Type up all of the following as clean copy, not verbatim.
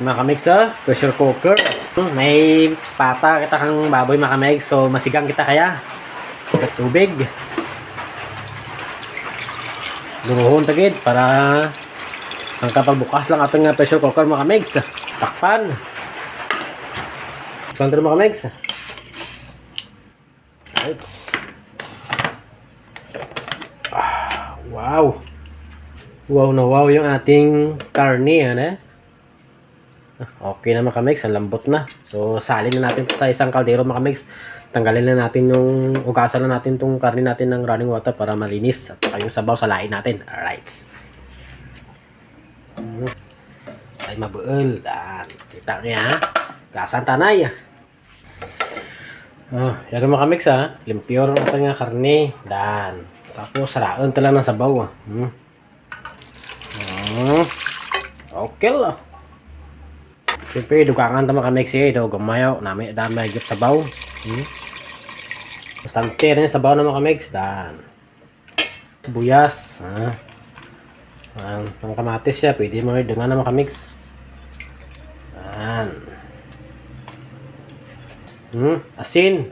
Makamix pressure cooker. May pata kita kang baboy makamix. So masigang kita kaya. Tubig. Duruhon tagid para ang kapag bukas lang ating pressure cooker makamix. Takpan. Sandro makamix. Right. Wow. Wow na wow yung ating karne, ano? Okay na makamix, ang lambot na. So, salin na natin sa isang kaldero makamix. Tanggalin na natin yung, ugasan na natin tong karne natin ng running water para malinis. At saka yung sabaw salain natin. Alright. Ay, mabuol. Kita niya, ha? Gasan tanay. Yan makamix, ha? Limpyor ang ating karne. Dan. Tapos, saraan talang ng sabaw, ha? Okay lah. Siyempre, dukangan tama kami kasi ito, gumayaw, namin damay higit sabaw. Bastante rin sabaw naman kami, dan buyas, ang kamatis siya, pwede mo rin dungan naman kami. Asin.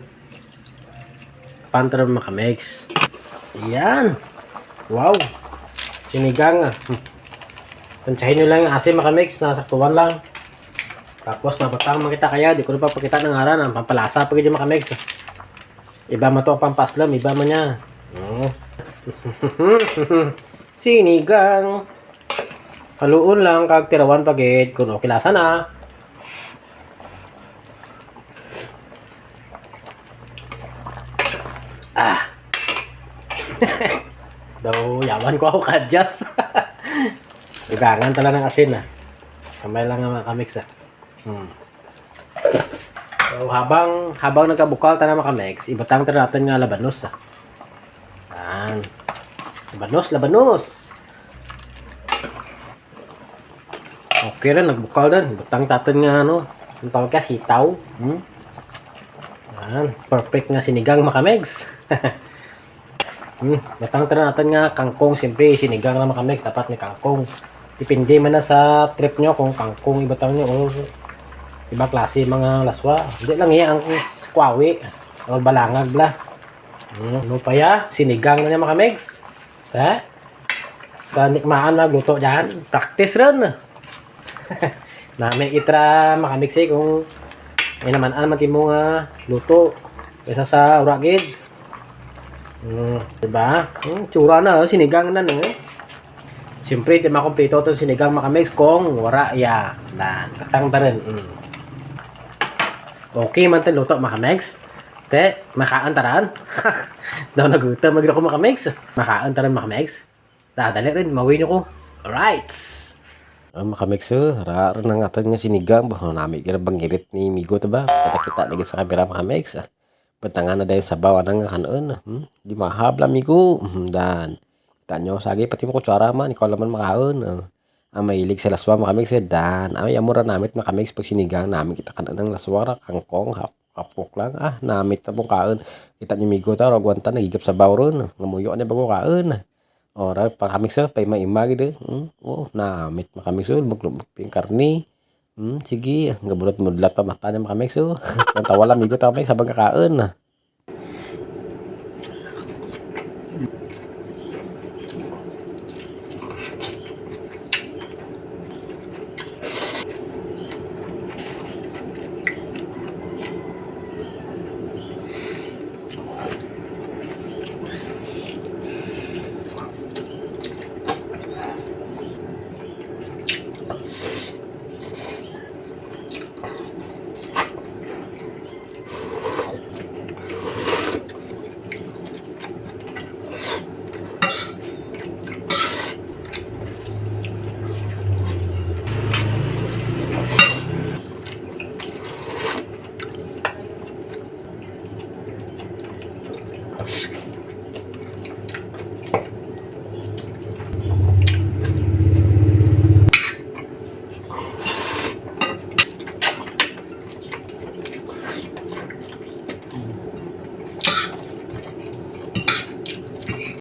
Pantro naman kami. Yan. Wow. Sinigang. Tansyahin nyo lang yung asin makamix, nasaktuan lang. Tapos mabatang makita kaya, di ko na pa pakita ng aran, ang pampalasa pag yung makamix. Iba mo to ang pampaslam, iba mo niya. Sinigang. Haluon lang, kag tirawan pagit, kung okay lasa na. Daw, yaman ko ako kadjas. Dugangan tala ng asin, kamay lang ang makamix, So, habang nagkabukal tayo makamix, ibatang tayo natin nga labanos, Labanos. Okay rin, nagbukal din. Ibatang tatin nga, ang tawag ka, sitaw. Perfect nga sinigang makamix. Batang tayo natin nga kangkong. Siyempre, sinigang na makamix, dapat may kangkong. Depende man na sa trip nyo kung kangkong ibatang nyo o iba klase mga laswa. Hindi lang yan ang kwawi o balangag bla. Ano pa ya? Sinigang na niya makamix. Sa nikmaan na luto dyan. Practice rin. Namin itra makamix kung may naman mo nga luto. Kaysa sa uragid. Diba? Tsura na. Sinigang na siyempre, di makumpleto itong sinigang makamix kung wara ya. Katang ta rin. Okay man ito luto makamix. Makaan taran. Daw nagutom maglo ko makamix. Makaan taran makamix. Dadali rin, mawin ko. Alright. Makamix, raro na nga nga sinigang. Nami kira bangirit ni Migo ba? Kita lagi sa kamera makamix. Batangan na dahil sabaw na nga kanon. Di mahabla Migo. Dan. Tanyo sagi pati mo kutsara man ikaw naman makaon. Mahilig sa laswa makamix dan amura namit makamix pag sinigang namin kita kanan ng laswa kangkong hapok lang namit na mong kaon kita nyo Migo ta ragwanta nagigap sa bawron ngamuyo na bago kaon ora makamix pay maimag de namit makamix maglumok yung karni sige ngabulot mudlat pa mata niya makamix tawa lang Migo ta makamix sabang kakaon